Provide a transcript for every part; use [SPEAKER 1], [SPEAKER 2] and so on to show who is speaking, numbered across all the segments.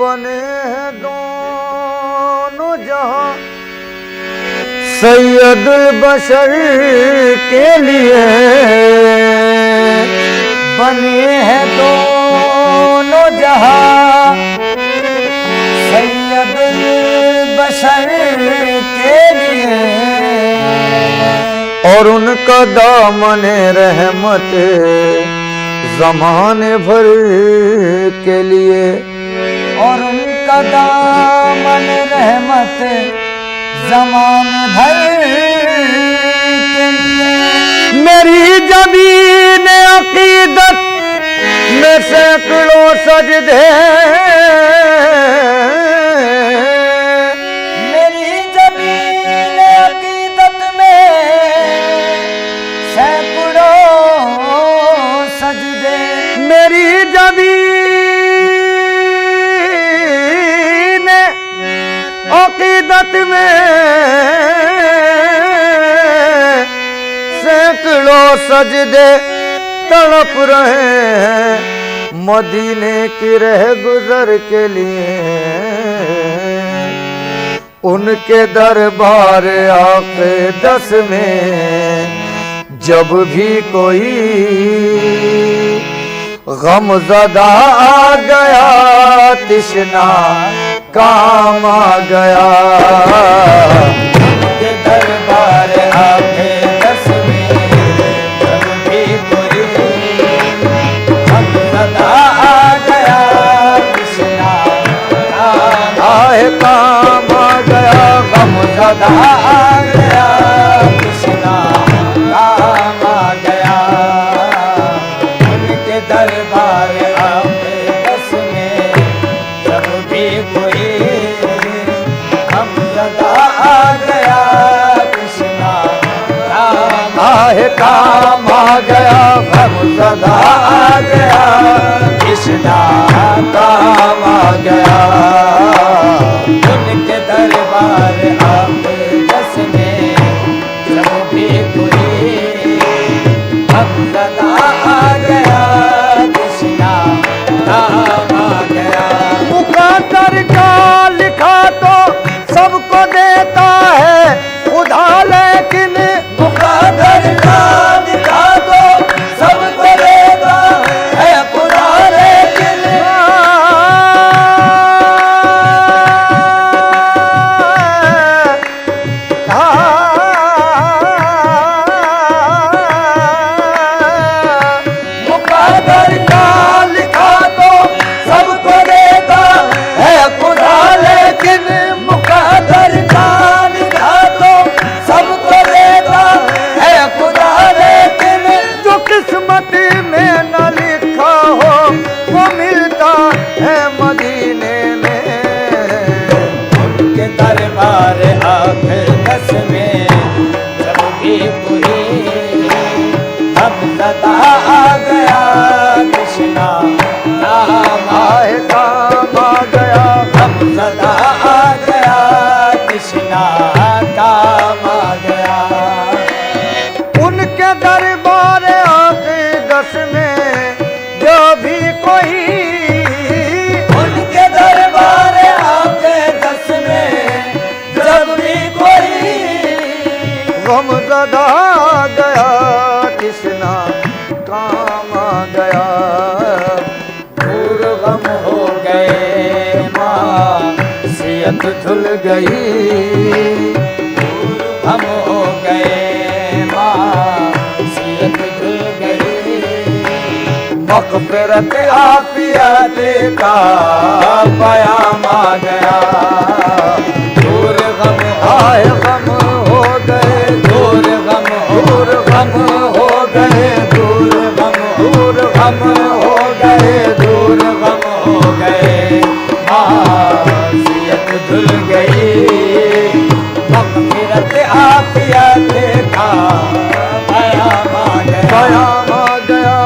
[SPEAKER 1] बने हैं दोनों जहां सैयदुल बशर के लिए, बने हैं दोनों जहां सैयदुल बशर के लिए, और उनका दामन रहमत ज़माने भर के लिए, और उनका दामन रहमत ज़माने भर के लिए। मेरी ज़मीन अक़ीदत में सैकड़ों सजदे, मेरी ज़मीन अक़ीदत में सैकड़ों सजदे, मेरी ज़मीन अक़ीदत में सैकड़ों सजदे तड़प रहे हैं मदीने की रह गुजर के लिए। उनके दरबार आक़िदत में जब भी कोई गमज़दा आ गया, तिश्ना काम आ गया। उनके दरबार आक़िदत में जब भी कोई गमज़दा आ गया, तिश्ना काम आ गया, गमज़दा आ गया, तिश्ना काम आ गया। उनके दरबार आक़िदत में जब भी कोई गमज़दा आ गया, कृष्णा काम आ गया, गमज़दा आ गया, कृष्णा काम आ गया। उनके दरबार आक़िदत में जब भी कोई गमज़दा आ गया, कृष्णा काम आ गया। मुक़द्दर का लिखा तो सबको देता है खुदा, लेकिन मुक़द्दर का लिखा तो सबको देता है खुदा, लेकिन मुक़द्दर का लिखा तो सबको देता है खुदा, लेकिन मुक़द्दर का लिखा तो सबको देता है खुदा, लेकिन जो किस्मत में न लिखा हो वो मिलता है मदीने में। उनके दरबार आक़िदत में जब भी कोई गमज़दा आ गया, कृष्णा काम आ गया, गमज़दा आ गया, कृष्णा काम आ गया। उनके दरबार आक़िदत में जो भी कोई, उनके दरबार आक़िदत में जब भी कोई गमज़दा आ गया, कृष्णा काम आ गया। दूर गम हो गए मासियत धुल गई, हम हो गए मासियत धुल गई। मग़फ़िरत आफ़ियत का पयाम आ गया। दूर गम आए गम हो गए, दूर गम हो गए, दूर गम हो गए, दूर गम हो गए, मासियत धुल गई। मग़फ़िरत आफ़ियत का पयाम आ गया, पयाम आ गया,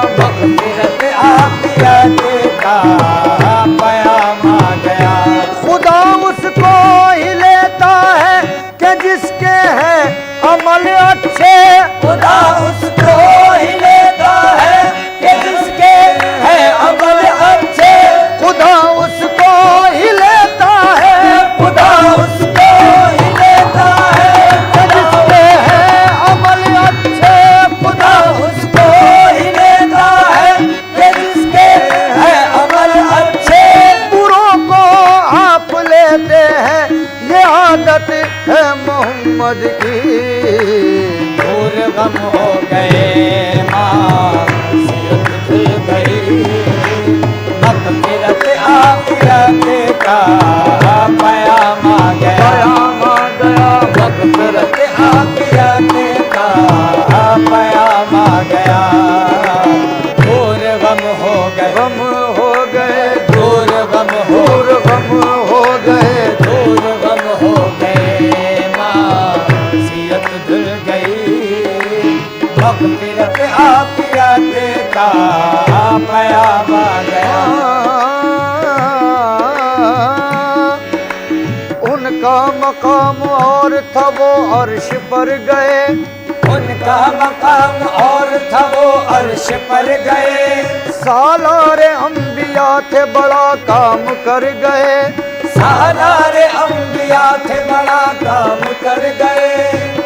[SPEAKER 1] का पयाम आ गया।
[SPEAKER 2] उनका मकाम और था वो अर्श पर गए,
[SPEAKER 1] उनका मकाम और था वो अर्श पर गए।
[SPEAKER 2] सालारे अंबिया थे बड़ा काम कर गए,
[SPEAKER 1] सालारे अंबिया थे बड़ा काम कर गए।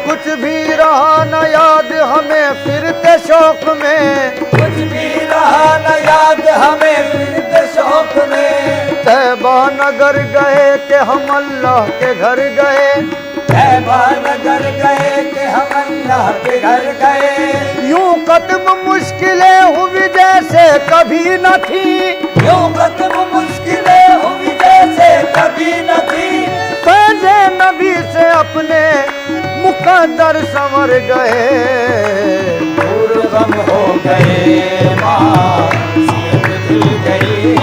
[SPEAKER 2] कुछ भी रहा न याद हमें फिरते शौक में,
[SPEAKER 1] कुछ भी रहा न याद हमें फिरते शौक में।
[SPEAKER 2] तैबा नगर गए कि हम अल्लाह के घर गए,
[SPEAKER 1] तैबा नगर गए कि हम अल्लाह के घर गए।
[SPEAKER 2] यूं कदम मुश्किलें हुई जैसे कभी न थी,
[SPEAKER 1] यूं कदम मुश्किलें हुई जैसे कभी न थी।
[SPEAKER 2] फैज़े नबी से अपने मुकद्दर संवर गए।
[SPEAKER 1] दूर गम हो गए मासियत धुल गई,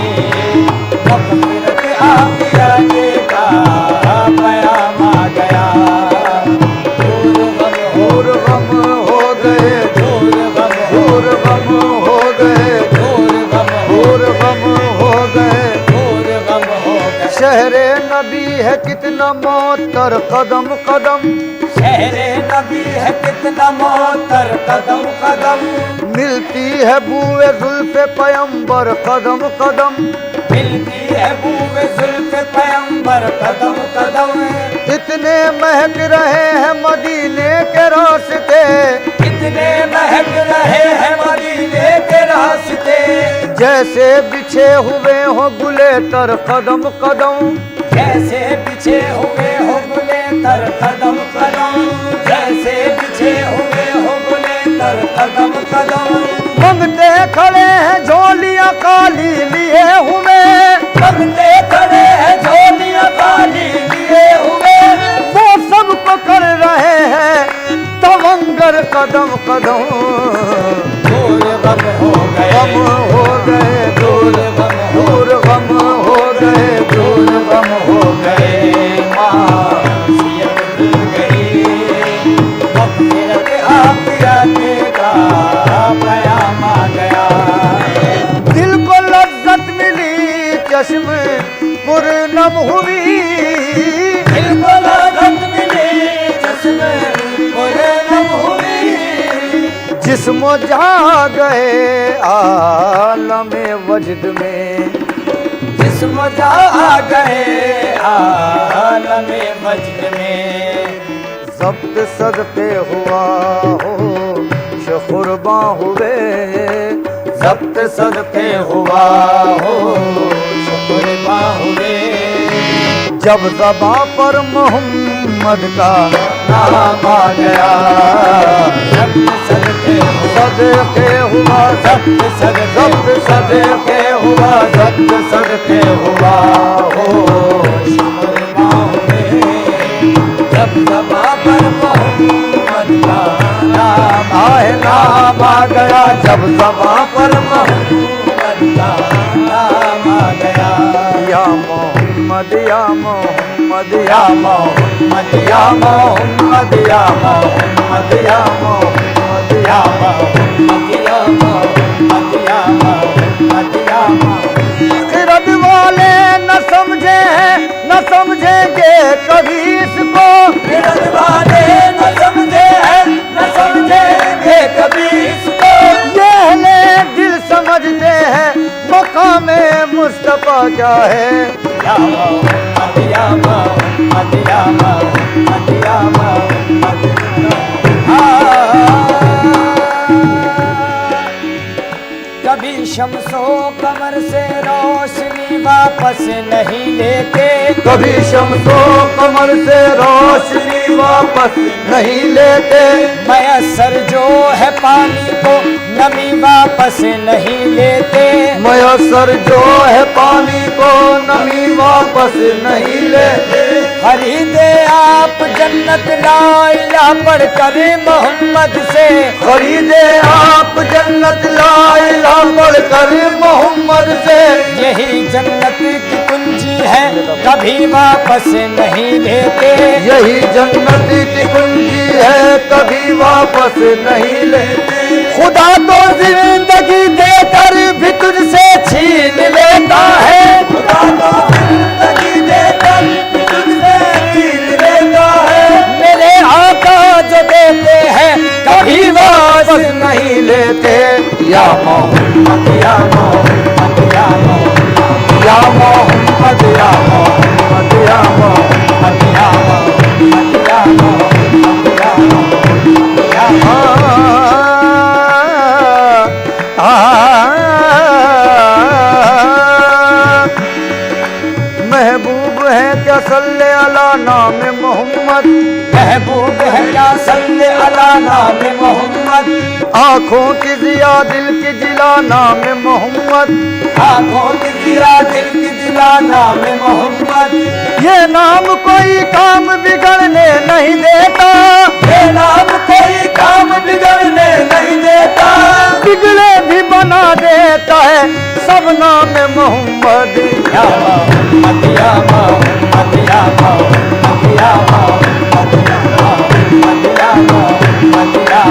[SPEAKER 1] मग़फ़िरत आखिरत का पयाम आ गया।
[SPEAKER 2] दूर गम हो गए,
[SPEAKER 1] दूर गम
[SPEAKER 2] दूर गम हो गए,
[SPEAKER 1] दूर गम
[SPEAKER 2] दूर गम हो गए।
[SPEAKER 1] दूर गम हो गए।
[SPEAKER 2] शहरे नबी है कितना मोतर कदम कदम,
[SPEAKER 1] शहरे नबी है कितना मोतर कदम कदम।
[SPEAKER 2] मिलती है बूए जुल्फ़े पैगंबर कदम कदम,
[SPEAKER 1] मिलती है बूए जुल्फ़े पैगंबर कदम कदम।
[SPEAKER 2] कितने महक रहे हैं मदीने के रास्ते,
[SPEAKER 1] कितने महक रहे हैं मदीने के रास्ते।
[SPEAKER 2] जैसे बिछे हुए हो गुले तर कदम कदम,
[SPEAKER 1] जैसे बिछे हुए हो गुले तर कदम कदम। जैसे बिछे हुए हो गुले तर कदम कदम।
[SPEAKER 2] मंगते खड़े हैं झोलियां काली लिए हुए,
[SPEAKER 1] मंगते खड़े हैं झोलियां काली लिए हुए।
[SPEAKER 2] वो सबको कर रहे हैं तवंगर कदम कदम।
[SPEAKER 1] दूर गम हो गए,
[SPEAKER 2] गम हो गए,
[SPEAKER 1] दूर गम हो
[SPEAKER 2] दूर गम हो गए,
[SPEAKER 1] दूर गम हो गए। मासियत भूल गई, मग़फ़िरत आखिरत का पयाम आ गया।
[SPEAKER 2] दिल को लज्जत मिली चश्म पुरनम हुई,
[SPEAKER 1] दिल को लज़्ज़त मिली चश्मे पुरनम हुई।
[SPEAKER 2] जिस्म जा गए आलमे वजद में,
[SPEAKER 1] जिस्म जा गए आलमे वजद में।
[SPEAKER 2] ज़ब्त सदक़े हुआ हो शुकुरबा हुए,
[SPEAKER 1] ज़ब्त सदक़े हुआ हो शुकुरबा हुए।
[SPEAKER 2] जब ज़बां पर मोहम्मद का
[SPEAKER 1] नाम आ गया। ज़ब्त सदक़े हुआ,
[SPEAKER 2] सदक़े हुआ,
[SPEAKER 1] ज़ब्त सदक़े,
[SPEAKER 2] ज़ब्त सदक़े हुआ,
[SPEAKER 1] ज़ब्त सदक़े हुआ हो शुकुरबा हुए। जब ज़बां पर मोहम्मद का नाम
[SPEAKER 2] आए नाम आ गया, जब ज़बां पर
[SPEAKER 1] मोहम्मद का नाम आ गया।
[SPEAKER 2] या मोहम्मद या मोहम्मद
[SPEAKER 1] या मोहम्मद या मोहम्मद या मोहम्मद या मोहम्मद या मोहम्मद या मोहम्मद या मोहम्मद या मोहम्मद।
[SPEAKER 2] खिरद वाले न समझे हैं न समझेंगे कभी इसको,
[SPEAKER 1] खिरद वाले न समझे हैं न समझेंगे कभी इसको।
[SPEAKER 2] ये अहले दिल समझते हैं मकामे मुस्तफा क्या है।
[SPEAKER 1] या मोहम्मद या मोहम्मद या मोहम्मद या मोहम्मद। कभी शम्सो कमर से रोशनी वापस नहीं लेते,
[SPEAKER 2] कभी शम्सो कमर से रोशनी वापस नहीं लेते,
[SPEAKER 1] मयसर जो है पानी को नमी वापस नहीं लेते।
[SPEAKER 2] मयसर जो है पानी को नमी वापस नहीं लेते।
[SPEAKER 1] खरीदे आप जन्नत ला इलाहा पढ़कर मोहम्मद से,
[SPEAKER 2] खरीदे आप जन्नत ला इलाहा पढ़कर मोहम्मद से।
[SPEAKER 1] यही जन्नत की कुंजी है कभी वापस नहीं लेते।
[SPEAKER 2] यही जन्नत की कुंजी है कभी वापस नहीं लेते। खुदा तो जिंदगी दे
[SPEAKER 1] मोहम्मद या मोहम्मद या मोहम्मद या मोहम्मद या मोहम्मद या मोहम्मद या मोहम्मद या मोहम्मद या मोहम्मद या
[SPEAKER 2] महबूब है क्या सल्ले अला नाम मोहम्मद,
[SPEAKER 1] महबूब है क्या सल्ले अला नाम मोहम्मद,
[SPEAKER 2] आँखों की जिया दिल की जिला नाम मोहम्मद,
[SPEAKER 1] आँखों की जिया दिल की जिला नाम मोहम्मद,
[SPEAKER 2] ये नाम कोई काम बिगड़ने नहीं देता,
[SPEAKER 1] ये नाम कोई काम बिगड़ने नहीं देता,
[SPEAKER 2] बिगड़े भी बना देता है सब नाम मोहम्मद
[SPEAKER 1] या मोहम्मद या मोहम्मद या मोहम्मद या मोहम्मद या मोहम्मद या मोहम्मद या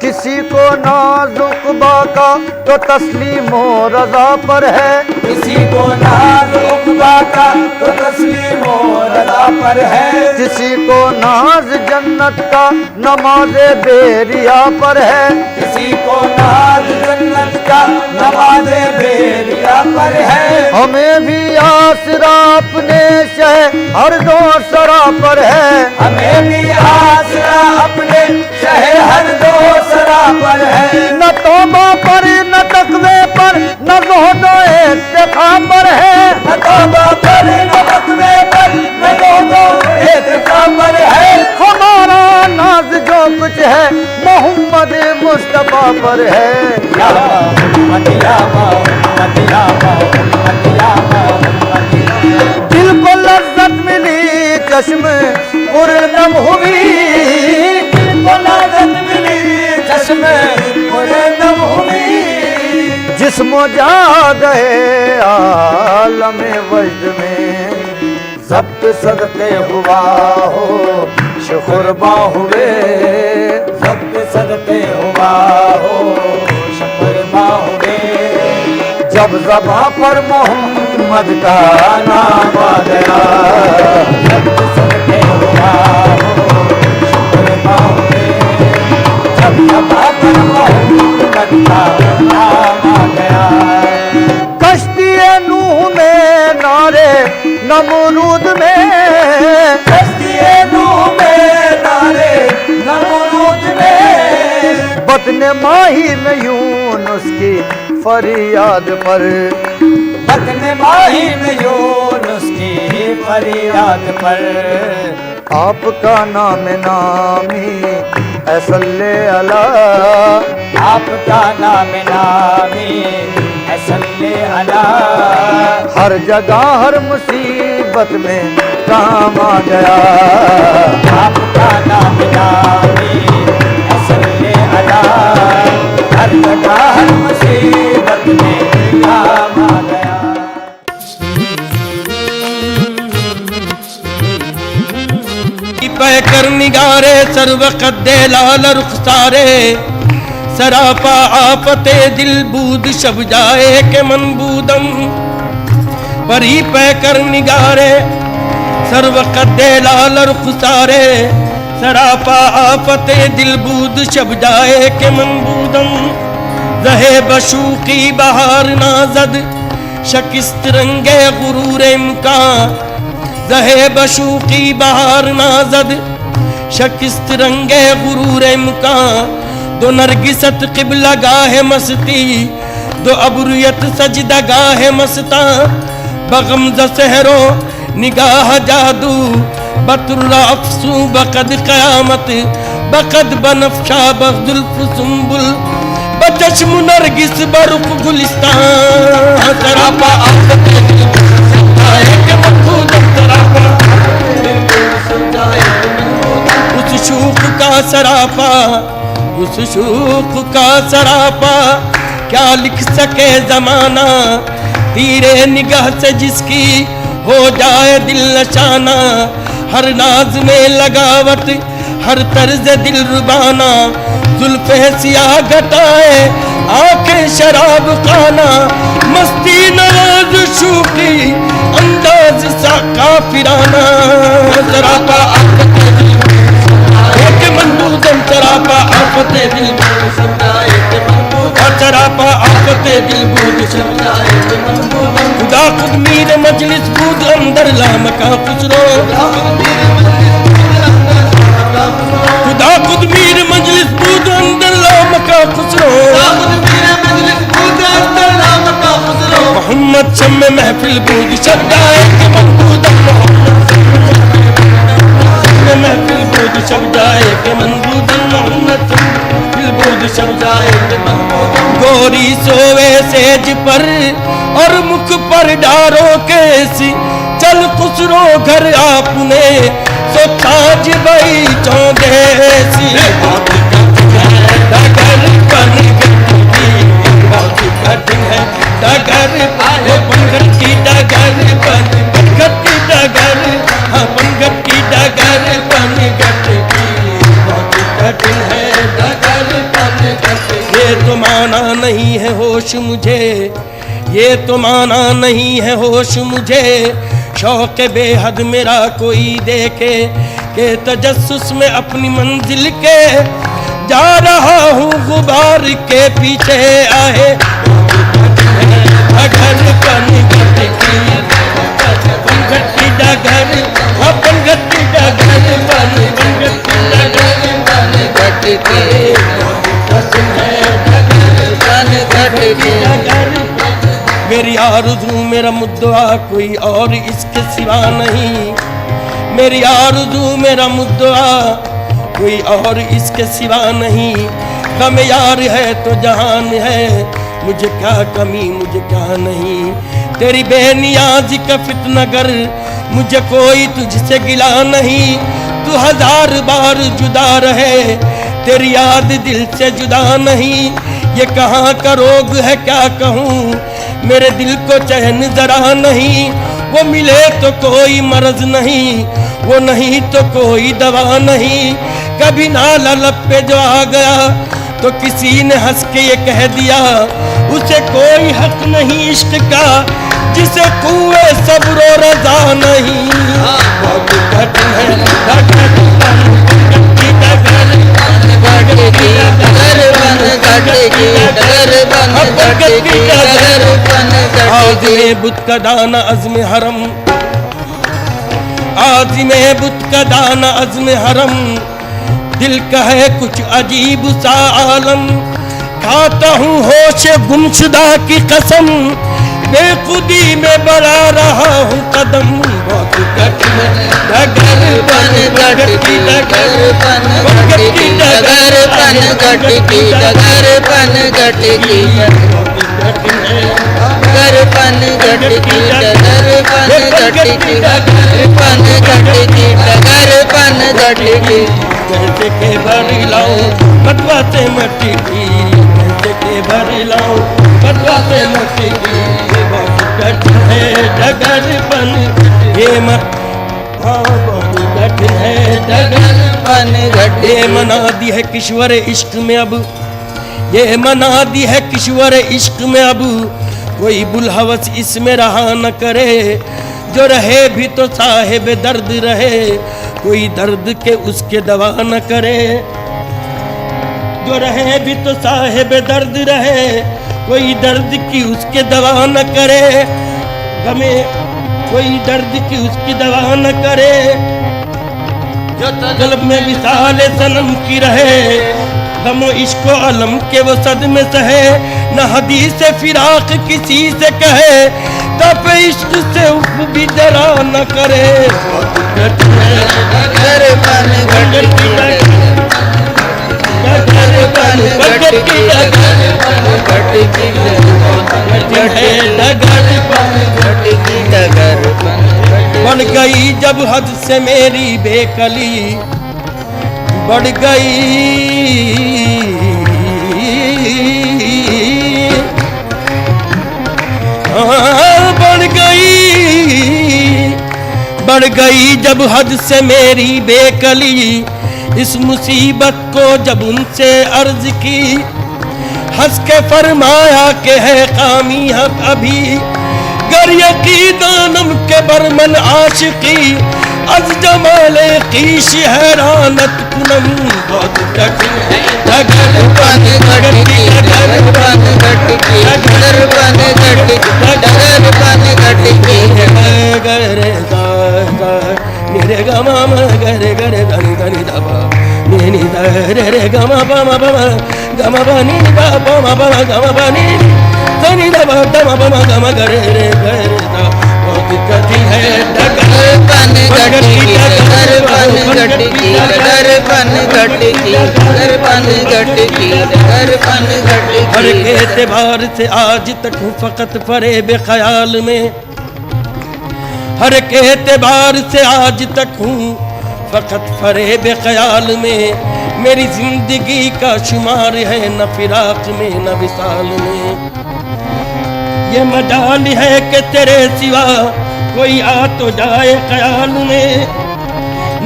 [SPEAKER 2] किसी को नाजुक बाका तो तस्लीमो रजा पर है,
[SPEAKER 1] किसी को नाज उक़बा का तो तस्लीमो रज़ा पर है,
[SPEAKER 2] किसी को नाज जन्नत का नमाज़े बेरिया पर है,
[SPEAKER 1] किसी को नाज जन्नत का नमाज़े बेरिया पर है,
[SPEAKER 2] हमें भी आसरा अपने शह हर दो सरा पर है,
[SPEAKER 1] हमें भी आसरा अपने शहर हर दो सरा पर है,
[SPEAKER 2] न तौबा पर न तकवे पर न ज़ुहद इत्तिक़ा पर है,
[SPEAKER 1] न तौबा पर न तक़वे पर न ज़ुहद इत्तिक़ा पर है,
[SPEAKER 2] हमारा नाज जो कुछ है मोहम्मद मुस्तफा पर है
[SPEAKER 1] या मोहम्मद या मोहम्मद या मोहम्मद या मोहम्मद या
[SPEAKER 2] दिल को लज्जत मिली चश्म पुरनम हुई,
[SPEAKER 1] दिल को लज़्ज़त मिली चश्मे पुरनम हुई,
[SPEAKER 2] जिस्म जा गए आलम वजद में, ज़ब्त सदक़े हुआ हो शुक्र हुए,
[SPEAKER 1] सबके सदक़े हुआ हो शुक्र हुए,
[SPEAKER 2] जब ज़बां पर मोहम्मद का नाम आ गया,
[SPEAKER 1] सबके सदक़े हुआ हो शुक्र हुए, जब ज़बां पर मोहम्मद का नाम आ गया,
[SPEAKER 2] कश्ती नूह में नारे नमरूद में,
[SPEAKER 1] कश्ती नूह में नारे नमरूद में,
[SPEAKER 2] बतन माही में यूनुस की फरियाद पर,
[SPEAKER 1] बतन माही में यूनुस की फरियाद पर,
[SPEAKER 2] आपका नाम नामी ऐसल्ले अला,
[SPEAKER 1] आपका नाम नामी है सल्ले अला,
[SPEAKER 2] हर जगह हर मुसीबत में काम आ गया,
[SPEAKER 1] आपका नाम नामी है सल्ले अला, हर जगह हर मुसीबत में काम आ गया।
[SPEAKER 3] पैकर निगारे सर्व कद्दे लाल रुखसारे, सरापा आफते दिल बूद शब जाए के मनबूदम, परी पैकर निगारे सर्व कद्दे लाल रुखसारे, सरापा आफते दिल बूद शब जाए के मनबूदम, रहे बशूकी बहार नाजद शकिस्त रंगे गुरूर इम्कान, रहे बशूकी बहार नाजद शकिस्त रंगे गुरूर इम्कान, दो नरगिसत क़िबला गाहे मस्ती, दो अबरुयत सजदा गाहे मस्ता, बगमज़ सहरो निगाह जादू, बतुर्रा अफसू बकद क़यामत, बकद बनफ्शा बजुल्फ सुंबुल, बचश्म नरगिस बरुख गुलिस्तान, सरापा उस शूक का सरापा, उस शूक का सरापा, क्या लिख सके जमाना, तीरे निगाह से जिसकी हो जाए दिल नशाना, हर नाज में लगावट हर तर्ज दिल रुबाना, जुल्फ़े सियाह घटाए आंखें शराब खाना, मस्ती नवाज शूकी अंदाज सा काफिराना सरापा आफते दिल एक मनबूदम सरापा आफते दिल सरापा आफते दिल बूद खुदा खुद मीर मजलिस बूद अंदर लामका खुसरो खुदा खुद मीर मजलिस बूद अंदर लामका खुसरो मोहम्मद शम्मे महफिल बूद शब्दाए के मनबूदम महफिल बूद शब्दाए के मनबूदम मोहम्मद महफिल बूद शब्दाए के मनबूदम गोरी सोवे सेज पर और मुख पर डारो केसी चल खुसरो घर आपने सो खाज बई चौदेसी डगर बन गई कठिन है डगर बनगट की डगर बनगट की डगर हाँ बनगट की डगर बनगट की बहुत कठिन है डगर बनगट ये तो माना नहीं है होश मुझे ये तो माना नहीं है होश मुझे शौक बेहद मेरा कोई देखे के तजस्सुस में अपनी मंजिल के जा रहा हूँ गुबार के पीछे आए डगर बनगट की डगर बनगट की डगर बनगट की डगर बनगट की मेरी आरज़ू मेरा मुद्दा कोई और इसके सिवा नहीं मेरी आरज़ू मेरा मुद्दा कोई और इसके सिवा नहीं गम यार है तो जहान है मुझे क्या कमी मुझे क्या नहीं तेरी बेनियाज़ी का फितनगर मुझे कोई तुझसे गिला नहीं तू हजार बार जुदा रहे तेरी याद दिल से जुदा नहीं ये कहाँ का रोग है क्या कहूँ मेरे दिल को चैन जरा नहीं वो मिले तो कोई मर्ज नहीं वो नहीं तो कोई दवा नहीं कभी नाला लब पे जो आ गया तो किसी ने हंस के ये कह दिया उसे कोई हक नहीं इश्क का जिसे कुए सब्र रजा नहीं बहुत कठिन है आज़िमे बुत का दाना अज़्म हरम आज़िमे बुत का दाना अज़्म हरम दिल का है कुछ अजीब सा आलम खाता हूँ होश गुमशुदा की कसम बेखुदी में बढ़ा रहा हूँ कदम बहुत कठिन डगर बनगट की डगर बनगट की डगर बनगट की डगर बनगट की डगर बनगट की डगर बनगट की डगर बनगट की डगर बनगट की कैसे के भरी लाऊं बटवा से मट्टी की कैसे के भरी लाऊं बटवा से मट्टी की बहुत कठिन है डगर बन ये बहुत कठिन है डगर बन ये मना दी है किश्वर इश्क में अब ये मना दी है किश्वर इश्क में अब कोई बुलहवस इसमें रहा न करे जो रहे भी तो साहिब दर्द रहे कोई दर्द के उसके दवा न करे जो रहे भी तो साहिब दर्द रहे कोई दर्द की उसके दवा न करे गमे कोई दर्द की उसकी दवा न करे जो तलब में विसाल सनम की रहे गमो इश्को अलम के वो सदमे सहे न हदीस फिराक किसी से कहे तब इश्क से उफ भी जरा न करे डगर बनगट की बढ़ गई जब हद से मेरी बेकली बढ़ गई बढ़ गई जब हद से मेरी बेकली इस मुसीबत को जब उनसे अर्ज की हंस के फरमाया कि है कामी हम अभी गर यकीदानम के बरमन आशिकी अज जमाले कीश हैरानत कुनम बहुत कठिन है डगर
[SPEAKER 4] पन घटकी डगर पन घटकी डगर पन घटकी डगर पन घटकी
[SPEAKER 3] गरे गा निरे गा मा गरे गरे धनी धनी दबा नी रे रे गा मा बा नी गा बा मा नी धनी दबा गा मा गरे रे गरे दा बहुत कठिन है डगर
[SPEAKER 4] पन घटकी डगर पन घटकी डगर पन घटकी डगर पन घटकी डगर पन घटकी
[SPEAKER 3] हर के एतबार से आज तक हूँ फकत फरेब ख्याल में हर के एतबार से आज तक हूँ फकत फरेब ख्याल में मेरी जिंदगी का शुमार है न फिराक में न विसाल में ये मजाल है कि तेरे सिवा कोई आ तो जाए ख्याल में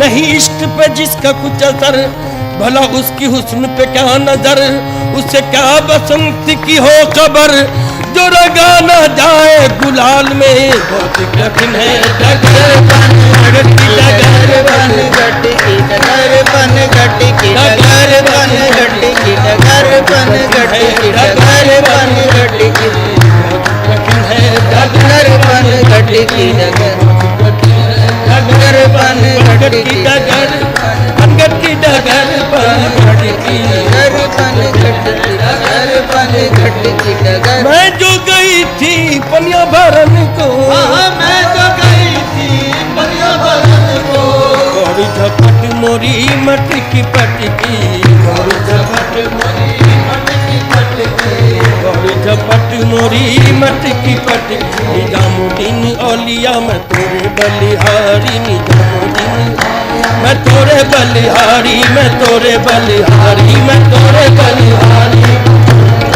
[SPEAKER 3] नहीं इश्क पे जिसका कुछ असर भला उसकी हुस्न पे क्या नजर उसे क्या बसंत की हो खबर जो रगा न जाए गुलाल में बहुत कठिन है डगर
[SPEAKER 4] पन घटकी डगर पन घटकी डगर पन घटकी डगर पन घटकी डगर पन घटकी डगर पन घटकी
[SPEAKER 3] कठिन है
[SPEAKER 4] डगर पन घटकी डगर पन घटकी
[SPEAKER 3] डगर घटकी डगर पर घटकी
[SPEAKER 4] डगर पन घटकी डगर पन घटकी डगर
[SPEAKER 3] मैं जो गई थी पनिया भरन को
[SPEAKER 4] मैं तो गई थी बनिया बरन को
[SPEAKER 3] गौरी झपट मोरी मटकी पटकी गौरी झपट मोरी मटकी पटकी गौरी झपट मोरी मटकी पटकी निजामुद्दीन औलिया मैं तोरे बलिहारी निजामुद्दीन मैं तोरे बलिहारी मैं तोरे बलिहारी मैं तोरे बलिहारी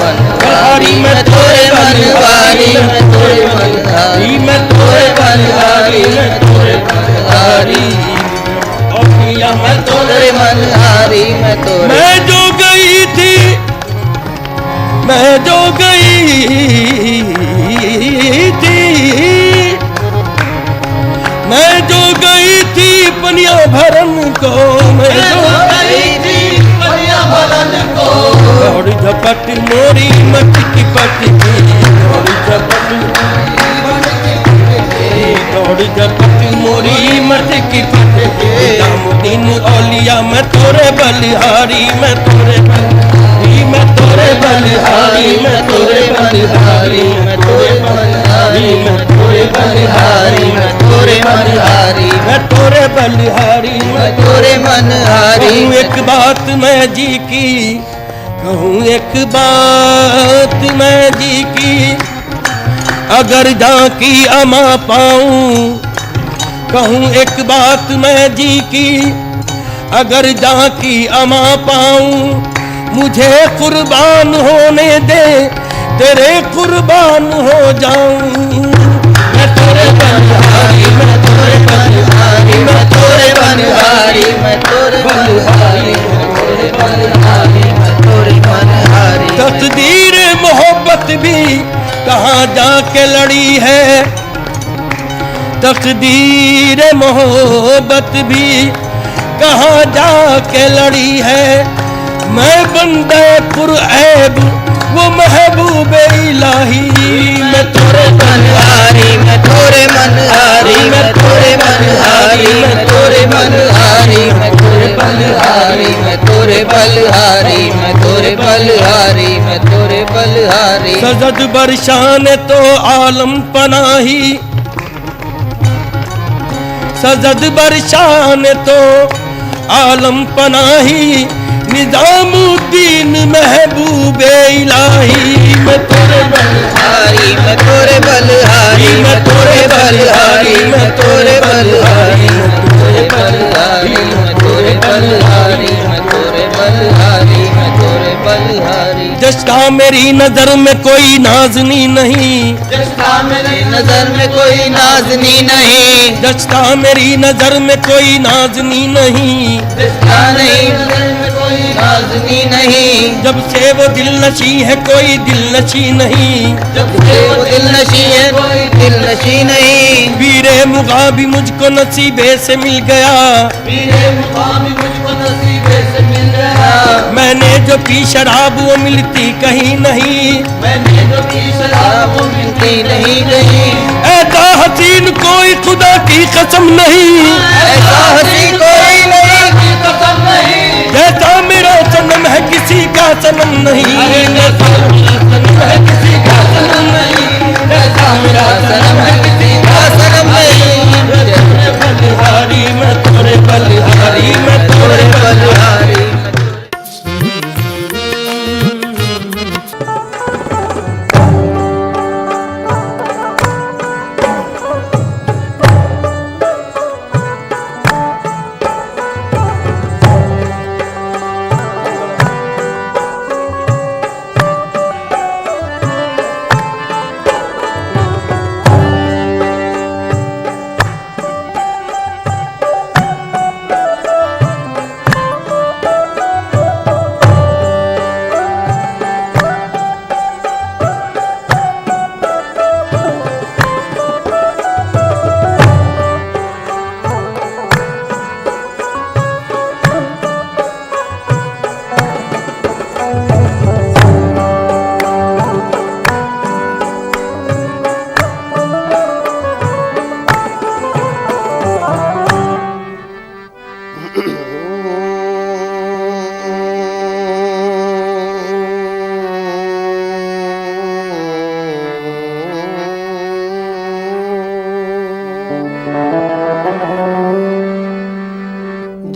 [SPEAKER 4] बनवारी मैं तोरे बनवारी मैं तोरे बनवारी
[SPEAKER 3] मैं तोरे बलिहारी मैं तोरे बलिहारी औलिया मैं
[SPEAKER 4] तोरे मनहारी मैं तोरे
[SPEAKER 3] मैं जो गई थी मैं जो गई थी मैं जो गई थी पनिया भरन को मैं जो
[SPEAKER 4] गई थी बनिया बरन को
[SPEAKER 3] गौरी झपट मोरी मटकी पटकी गौरी झपट गौरी झपट मोरी मटकी पटकी निजामुद्दीन औलिया मैं तोरे बलिहारी मैं तोरे बलिहारी मैं तोरे बलिहारी मैं तोरे बलिहारी मैं तोरे बलिहारी मैं तोरे बलिहारी
[SPEAKER 4] मैं तोरे मनहारी
[SPEAKER 3] मैं तोरे बलिहारी
[SPEAKER 4] मैं तोरे मनहारी
[SPEAKER 3] कहूँ एक बात मैं जी की कहूँ एक बात मैं जी की अगर झांकी अमा पाऊं कहूँ एक बात मैं जी की अगर झांकी अमा पाऊं मुझे कुर्बान होने दे तेरे कुर्बान हो जाऊं मैं तोरे बलिहारी मैं तोरे बलिहारी
[SPEAKER 4] मैं तोरे मनहारी मैं तोरे मनहारी मैं तोरे मनहारी मैं तोरे मनहारी
[SPEAKER 3] तकदीर मोहब्बत भी कहाँ जाके लड़ी है तकदीर मोहब्बत भी कहाँ जाके लड़ी है मैं बंदे पुरऐब वो महबूब इलाही मैं तोरे
[SPEAKER 4] मनहारी मैं तोरे मनहारी मैं तोरे मनहारी मैं तोरे मनहारी मैं तोरे बलहारी मैं तोरे बलहारी मैं तोरे बलहारी मैं तोरे बलहारी
[SPEAKER 3] सजद बरशान तो आलम पनाही सजद बरशान तो आलम पनाही निजामुद्दीन महबूबे इलाही मैं तोरे
[SPEAKER 4] बलहारी मैं तोरे बलहारी मैं तोरे बलहारी मैं तोरे बलहारी मैं तोरे बलहारी मैं तोरे बलहारी मैं तोरे बलहारी मैं तोरे बलहारी
[SPEAKER 3] जश्का मेरी नजर में कोई नाजनी नहीं
[SPEAKER 4] जिसका मेरी नजर में कोई नाजनी नहीं
[SPEAKER 3] जश्का मेरी नजर में कोई नाजनी नहीं
[SPEAKER 4] जिसका नहीं नजर में कोई नाजनी नहीं
[SPEAKER 3] जब से वो दिल नशी है कोई दिल नशी नहीं,
[SPEAKER 4] जब से वो दिल नशी है कोई दिल नशी नहीं।
[SPEAKER 3] वीरे मुगा भी मुझको नसीबे से मिल गया,
[SPEAKER 4] वीरे मुकाम मुझको नसीबे से मिल गया।
[SPEAKER 3] मैंने जो पी शराब वो मिलती कहीं नहीं,
[SPEAKER 4] मैंने जो पी शराब वो मिलती नहीं नहीं।
[SPEAKER 3] ऐसा हसीन कोई खुदा की कसम नहीं,
[SPEAKER 4] ऐसा हसी कोई नहीं की कसम नहीं।
[SPEAKER 3] जैसा मेरा सनम है किसी का सनम नहीं,
[SPEAKER 4] जैसा मेरा सनम है किसी का सनम नहीं। जैसा मेरा सनम है किसी का सनम नहीं।
[SPEAKER 3] बलिहारी मैं तोरे बलिहारी मैं तोरे
[SPEAKER 4] बलिहारी।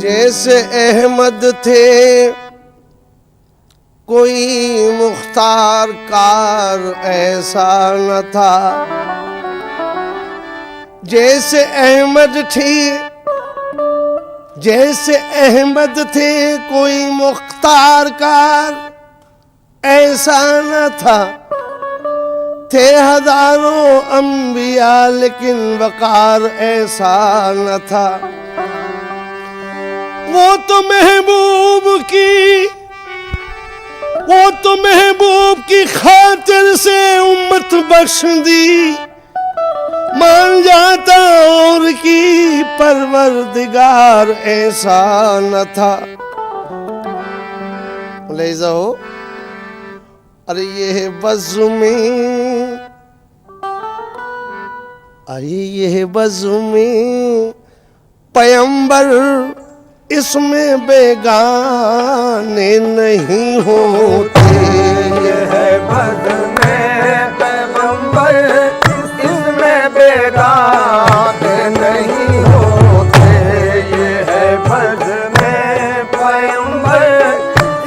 [SPEAKER 5] जैसे अहमद थे कोई मुख्तार कार ऐसा न था, जैसे अहमद थे कोई मुख्तार कार ऐसा न था। थे हजारों अंबिया लेकिन वकार ऐसा न था। वो तो महबूब की खातिर से उम्मत बख्श दी, मान जाता और की परवरदिगार ऐसा न था। ले जाओ अरे ये बज़्म पैगंबर इसमें बेगाने नहीं होते।
[SPEAKER 2] ये है बज़्म पैगंबर इसमें बेगाने नहीं होते। ये है बज़्म पैगंबर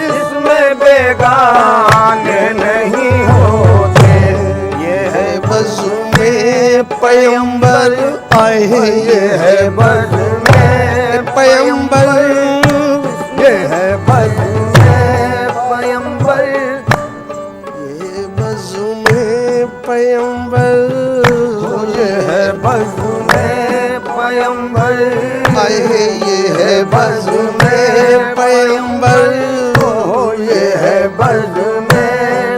[SPEAKER 2] इसमें बेगाने नहीं होते।
[SPEAKER 5] ये है बज़्म पैगंबर आए, ये है बज़्म पैगंबर,
[SPEAKER 2] ये है बज़्म पैगंबर,
[SPEAKER 5] ये बज़्म पैगंबर,
[SPEAKER 2] ये है बज़्म पैगंबर,
[SPEAKER 5] आए ये है बज़्म पैगंबर,
[SPEAKER 2] ये है बज़्म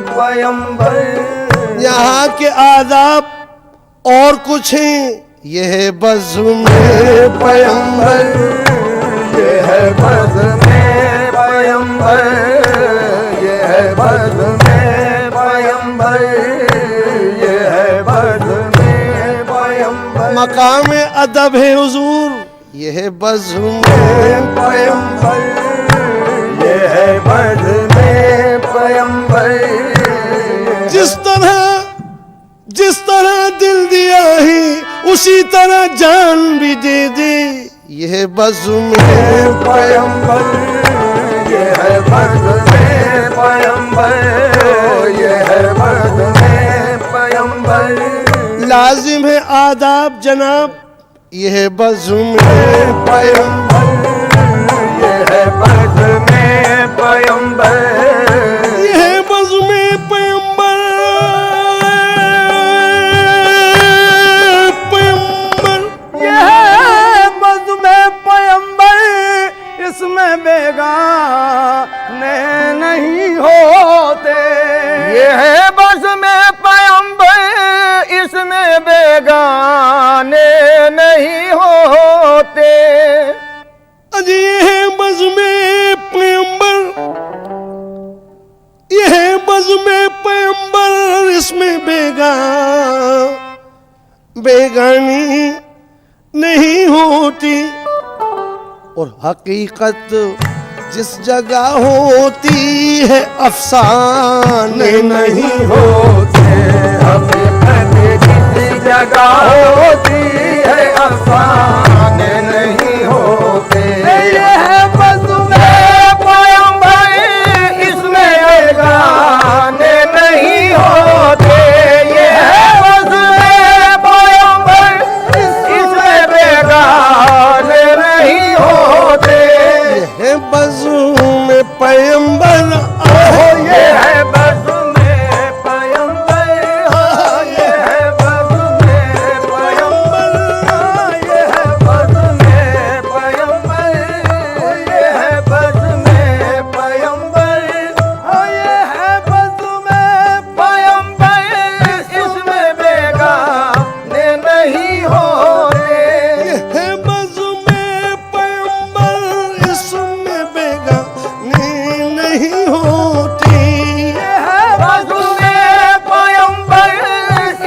[SPEAKER 2] पैगंबर।
[SPEAKER 5] यहाँ के आदाब और कुछ हैं, ये है बज़्म पैगंबर,
[SPEAKER 2] ये है बज़्म पैगंबर, ये है बज़्म पैगंबर, ये है बज़्म पैगंबर।
[SPEAKER 5] मकाम अदब है हुजूर, ये है बज़्म पैगंबर,
[SPEAKER 2] ये है बज़्म पैगंबर।
[SPEAKER 5] जिस तरह दिल दिया है उसी तरह जान भी दे दे, ये है बज़्म
[SPEAKER 2] पैगंबर, ये है बज़्म पैगंबर, ये है बज़्म पैगंबर।
[SPEAKER 5] लाजिम है आदाब जनाब, ये है बज़्म पैगंबर,
[SPEAKER 2] ये है बज़्म पैगंबर,
[SPEAKER 5] ये है बज़्म पैगंबर,
[SPEAKER 2] ये है बज़्म पैगंबर में बेगाने नहीं होते। ये है बस में पैगंबर, इसमें बेगाने नहीं होते।
[SPEAKER 5] अजी ये है बज़ में पैगंबर, ये है बज़ में पैगंबर, इसमें बेगानी नहीं होती। और हकीकत जिस जगह होती है अफसाने नहीं होते।
[SPEAKER 2] हकीकत जिस जगह होती है अफसाने नहीं होते। ये है बज़ में पैगंबर, इसमें बेगाने नहीं होते। ये है बज़ में पैगंबर, इसमें बेगाने नहीं होते।
[SPEAKER 5] ये है बज़ में पैगंबर,
[SPEAKER 2] ये है बज़ में पैगंबर, ये है बज़ में पैगंबर, ये है बज़ में पैगंबर, ये है बज़ में पैगंबर, ये है बज़ में पैगंबर, इसमें बेगाने नहीं होते।
[SPEAKER 5] ये है बज़ में पैगंबर, इसमें बेगानी नहीं होती।
[SPEAKER 2] ये है बज़ में पैगंबर,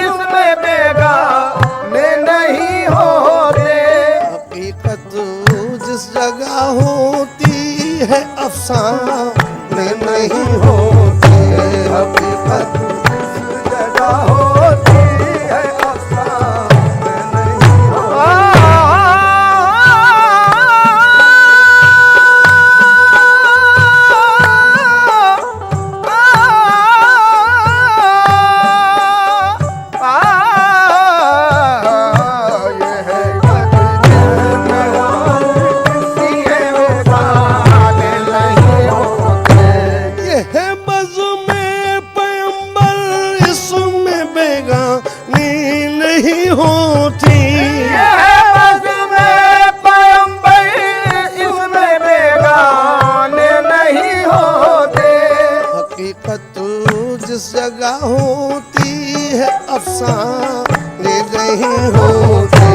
[SPEAKER 2] इसमें बेगाने नहीं होते।
[SPEAKER 5] हकीकत जिस जगह होती है अफसाने नहीं होते। हकीकत
[SPEAKER 2] जिस जगह होती है अफसाने नहीं
[SPEAKER 5] ये है बज़ में पैगंबर, इसमें बेगानी नहीं होती।
[SPEAKER 2] ये है बज़ में पैगंबर, इसमें बेगाने नहीं होते।
[SPEAKER 5] हकीकत जिस जगह होती है अफसाने नहीं होते।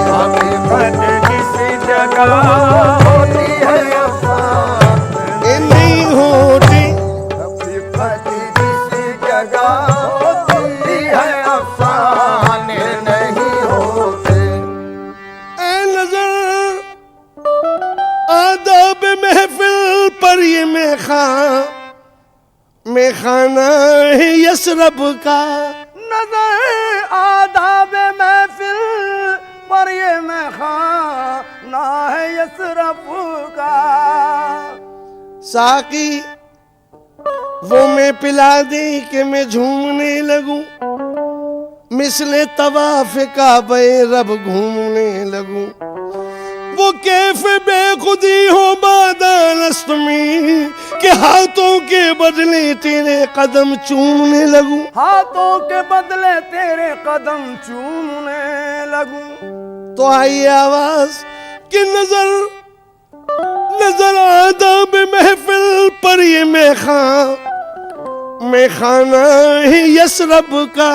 [SPEAKER 2] हकीकत जिस जगह होती है अफसाने
[SPEAKER 5] ये नहीं होती।
[SPEAKER 2] हकीकत जिस जगह होती है अफसाने नहीं होते।
[SPEAKER 5] ऐ नजर आदाब महफिल पर ये मेखाना है यसरब का।
[SPEAKER 2] नजर आदाब महफिल पर ये मेखाना है यसरफ का।
[SPEAKER 5] साकी वो मैं पिला दे कि मैं झूमने लगूं, मिसले तवाफ काबे रब घूमने लगूं। वो कैफ बेखुदी हो बादानस्त में कि हाथों के बदले तेरे कदम चूमने लगूं।
[SPEAKER 2] हाथों के बदले तेरे कदम चूमने लगूं।
[SPEAKER 5] तो आई आवाज कि नजर आदाब महफिल पर ये मेखाना है यसरब का।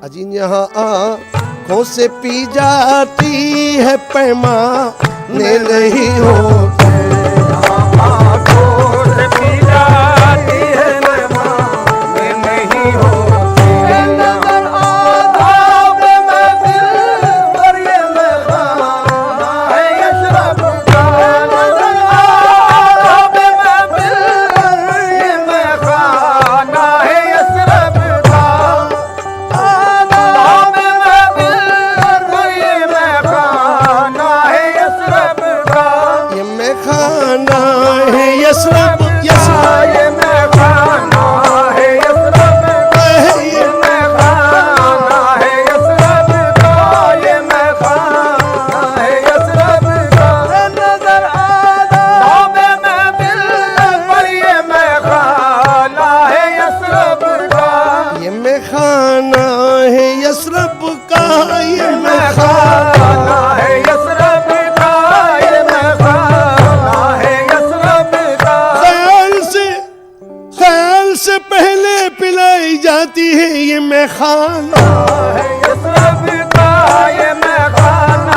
[SPEAKER 5] अजी यहाँ आँखों से पी जाती है पैमाने नहीं होते।
[SPEAKER 2] आँखों से पी जाती है पैमाने नहीं होते। नजर आदाब महफिल पर ये मेखाना है यसरब का। नजर आदाब महफिल पर ये मेखाना है यसरब का। आदाब महफिल पर ये मेखाना है यसरब का।
[SPEAKER 5] ये मेखाना है यसरब
[SPEAKER 2] ये मेखाना है यसरब का। ये मेखाना है यसरब का। ये मेखाना है यसरब का। नजर आदाब महफिल पर ये मेखाना है यसरब का।
[SPEAKER 5] ये मेखाना है यसरब का। ये
[SPEAKER 2] मेखाना है यसरब का। ये मेखाना
[SPEAKER 5] जाती है ये मैखाना
[SPEAKER 1] है यसरब का ये मैखाना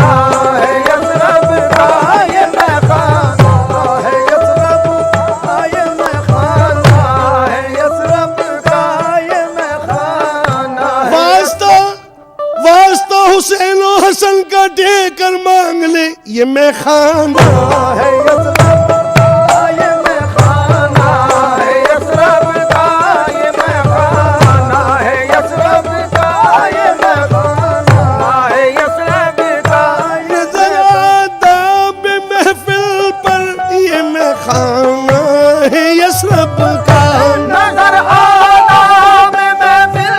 [SPEAKER 1] है यसरब का ये मैखाना है यसरब का ये मैखाना है यसरब का ये मैखाना
[SPEAKER 5] वास्ता वास्ता हुसैन और हसन का देकर मांग ले ये मैखाना
[SPEAKER 1] है यसरब का ये मैखाना है यसरब का ये मैखाना है यसरब का ये मैखाना है यसरब का ये
[SPEAKER 5] नजर आता महफिल पर ये मैखाना है यसरब का
[SPEAKER 1] नजर आना में महफिल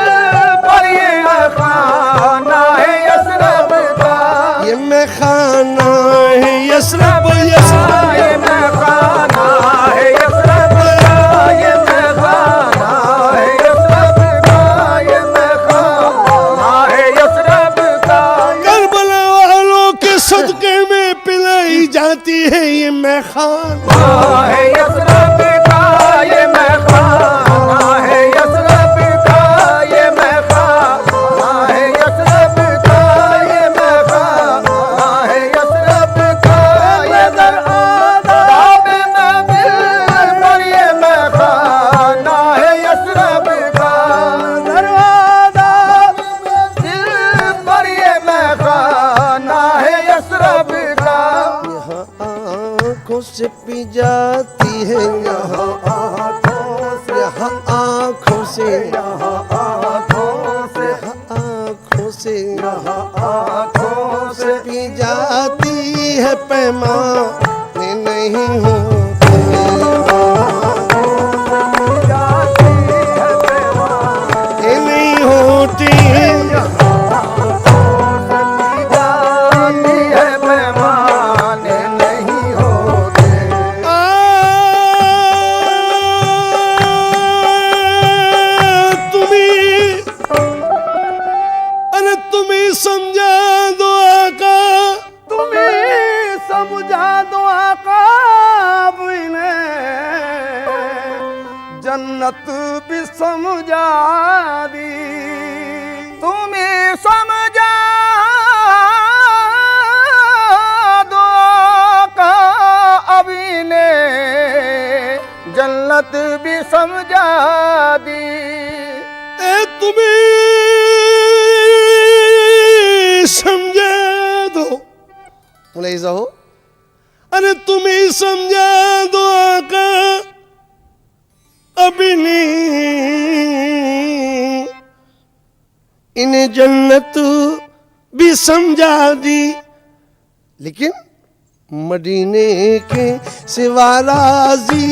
[SPEAKER 1] पर ये मैखाना है यसरब का
[SPEAKER 5] ये मैखाना है यसरब यसरब
[SPEAKER 1] ये मैखाना है यसरब का ये मैखाना है यसरब का ये मैखाना है यसरब का
[SPEAKER 5] करबला वालों के सदके में पिलाई जाती है ये मैखाना
[SPEAKER 1] है यसरब का ये मैखाना है यसरब का ये मैखाना है यसरब का ये मैखाना है यसरब का ये दर आदाब महफिल पर ये मैखाना है यसरब का दरवाजा दिल पर ये मैखाना है यसरब का
[SPEAKER 5] यहाँ आँखों से पी जाती है यहाँ यहाँ आँखों से
[SPEAKER 1] यहाँ आँखों से
[SPEAKER 5] यहाँ आँखों से
[SPEAKER 1] यहाँ आँखों से
[SPEAKER 5] पी जाती है पैमाने नहीं होते
[SPEAKER 1] जाती है पैमाने
[SPEAKER 5] ये नहीं होती
[SPEAKER 1] जाती है पैमाने नहीं होते
[SPEAKER 5] तुम्हें समझा दो आका
[SPEAKER 1] तुम्हें समझा दो आका अब इन्हें जन्नत भी समझा दी तुम्हें समझा दो आका अब इन्हें जन्नत भी समझा दी
[SPEAKER 5] तुम्हें समझा दो मुलाहिजा हो अरे तुम्हें समझा दो आका अभी नहीं इन्हें जन्नत भी समझा दी लेकिन मदीने के सिवा राजी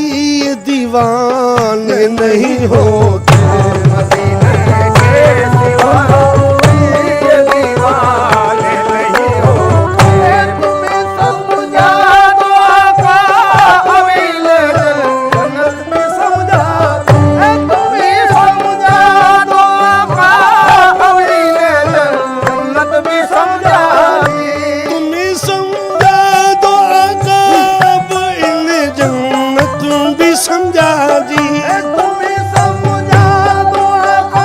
[SPEAKER 5] ये दीवाने नहीं होते
[SPEAKER 1] मदीने के सिवा ये दीवाने नहीं होते तुम्हें समझा दो आका अवील जन्नत में समझा तुम्हें समझा दो आका अवील जन्नत में समझा
[SPEAKER 5] तुम्हें समझा दो आका अब इन्हें जन्नत भी समझा दी
[SPEAKER 1] तुम्हें समझा दो आका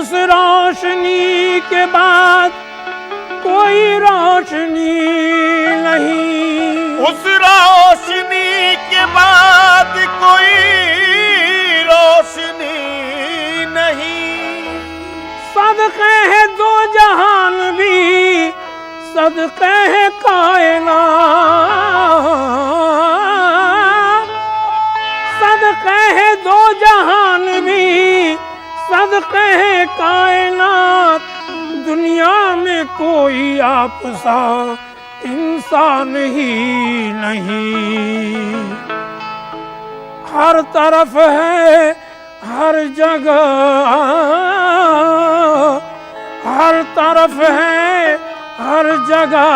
[SPEAKER 6] उस रोशनी के बाद कोई रोशनी नहीं,
[SPEAKER 1] उस रोशनी के बाद कोई रोशनी नहीं।
[SPEAKER 6] सदक़े है दो जहान भी, सदक़े है कायनात, सदक़े है दो जहान भी, सदक़े है कायनात। दुनिया में कोई आप सा इंसान ही नहीं। हर तरफ है, हर जगह, हर तरफ है, हर जगह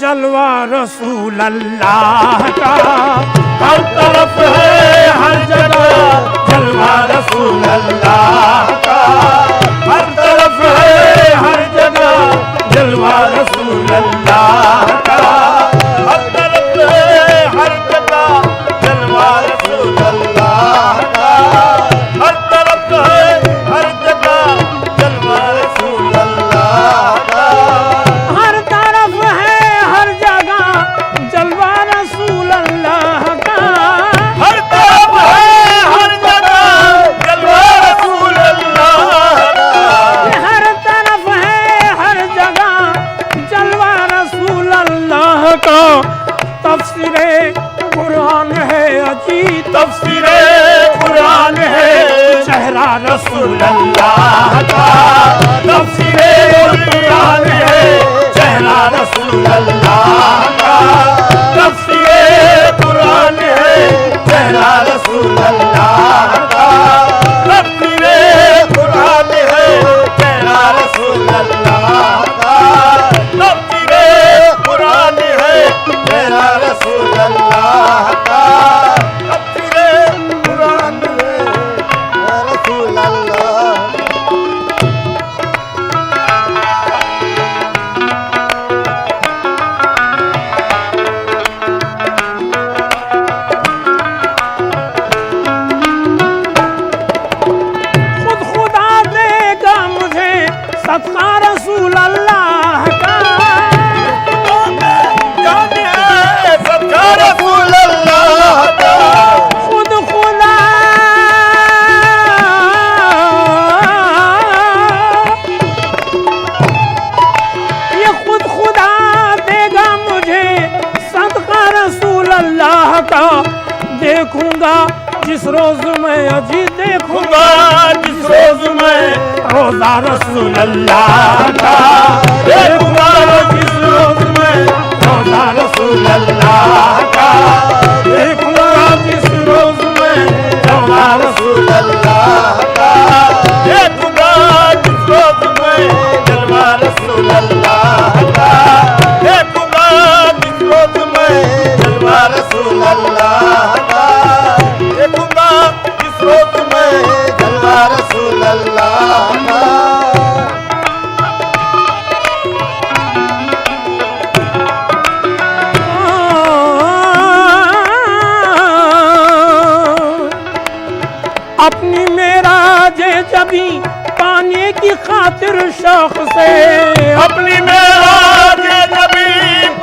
[SPEAKER 6] जलवा रसूल अल्लाह का।
[SPEAKER 1] हर तरफ है, हर जगह जलवा रसूल अल्लाह का। हर तरफ है, हर जगह जलवा रसूल अल्लाह का। हर तरफ है, हर जगह जलवा रसूल अल्लाह का। हर तरफ है, हर जगह जलवा रसूल अल्लाह का।
[SPEAKER 6] हर तरफ है, हर जगह जलवा रसूल अल्लाह का।
[SPEAKER 1] हर तरफ है, हर जगह जलवा रसूल अल्लाह का।
[SPEAKER 6] हर तरफ है, हर जगह जलवा रसूल अल्लाह का। तफसीरे कुरान है अजीब,
[SPEAKER 1] तफसीरे कुरान है
[SPEAKER 6] चेहरा रसूल
[SPEAKER 1] अल्लाह का। तफसीरे कुरान है चेहरा रसूल अल्लाह का। तफसीरे कुरान है चेहरा रसूल अल्लाह का। तफसीरे कुरान है चेहरा रसूल अल्लाह का। तफसीरे कुरान है चेहरा रसूल अल्लाह का। तफसीरे कुरान है रसूल अल्लाह।
[SPEAKER 6] खुद खुदा देगा मुझे सदका रसूल अल्लाह का।
[SPEAKER 1] जाने है सदका रसूल अल्लाह का।
[SPEAKER 6] खुद खुदा ये खुद खुदा देगा मुझे सदका रसूल अल्लाह का। देखूंगा जिस रोज मैं अजी देखूंगा,
[SPEAKER 1] जिस रोज मैं
[SPEAKER 6] रोजा रसूल अल्लाह का।
[SPEAKER 1] देखूंगा जिस रोज मैं
[SPEAKER 6] रोजा रसूल अल्लाह का। देखूंगा जिस रोज मैं रोजा रसूल
[SPEAKER 1] अल्लाह का। देखूंगा जिस रोज मैं जलवा रसूल अल्लाह का। देखूंगा जिस रोज मैं जलवा रसूल अल्लाह का। देखूंगा जिस रोज मैं जलवा रसूल अल्लाह का।
[SPEAKER 6] अपनी मेराजे जबी पाने की खातिर शौक से,
[SPEAKER 1] अपनी मेराज नबी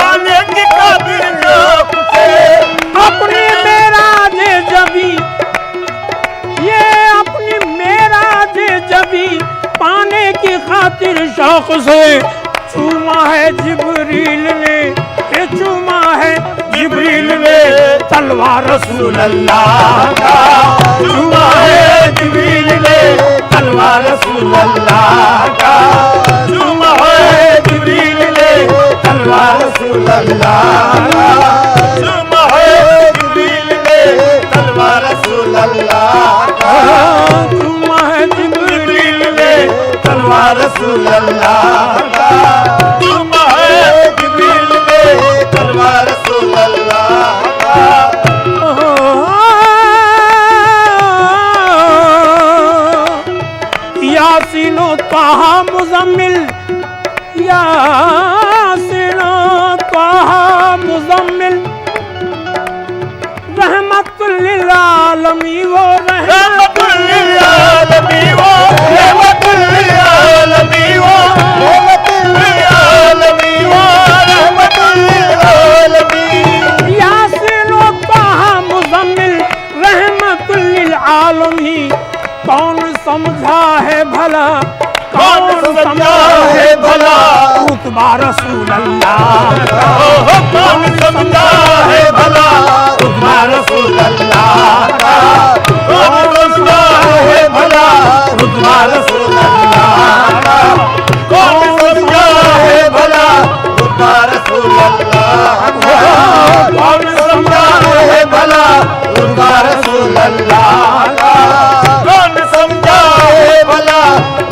[SPEAKER 1] पाने की खातिर शौक से।
[SPEAKER 6] अपनी मेराजे जबी, ये अपनी मेराजे जबी पाने की खातिर शौक से चूमा है जिब्रील ने, ये चूमा है जिब्रील ने तलवार रसूल अल्लाह का।
[SPEAKER 1] चूमा है जिब्रील ने तलवार रसूल अल्लाह का। चूमा है जिब्रील ने तलवार रसूल अल्लाह का। चूमा है जिब्रील ने तलवार रसूल अल्लाह का।
[SPEAKER 6] चूमा है जिब्रील
[SPEAKER 1] ने तलवार रसूल अल्लाह का। चूमा है जिब्रील ने तलवार रसूल अल्लाह का।
[SPEAKER 6] यासीनो ताहा मुजम्मिल, यासीनो ताहा मुजम्मिल, रहमतुल लिल आलमीन वो
[SPEAKER 1] रहमतुल लिल आलमीन वो रहमतुल लिल
[SPEAKER 6] समझा है भला,
[SPEAKER 1] कौन समझा है भला,
[SPEAKER 6] रुतबा रसूल अल्लाह का।
[SPEAKER 1] कौन समझा है भला, रुतबा रसूल अल्लाह का। कौन समझा है भला, रुतबा रसूल अल्लाह का। कौन समझा है भला, रुतबा रसूल अल्लाह का। कौन समझा है भला, रुतबा रसूल अल्लाह का। कौन समझा है भला,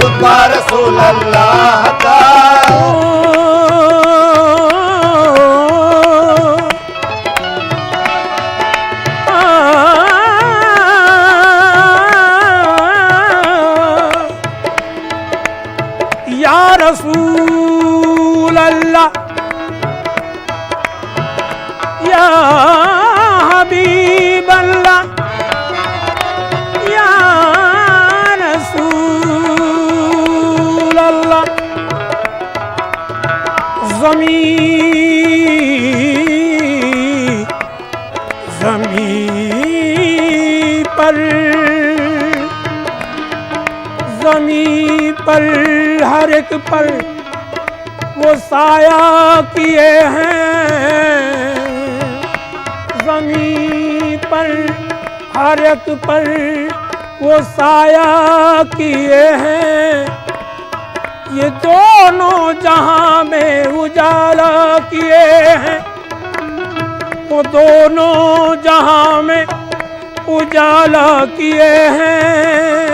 [SPEAKER 1] रुतबा रसूल अल्लाह का।
[SPEAKER 6] या रसूल अल्लाह, या हबीब अल्लाह, या रसूल अल्लाह। ज़मीं पर हर एक पर वो साया किए हैं। ज़मीं पर हर एक पर वो साया किए हैं। ये दोनों जहां में उजाला किए हैं, वो दोनों जहां में उजाला किए हैं।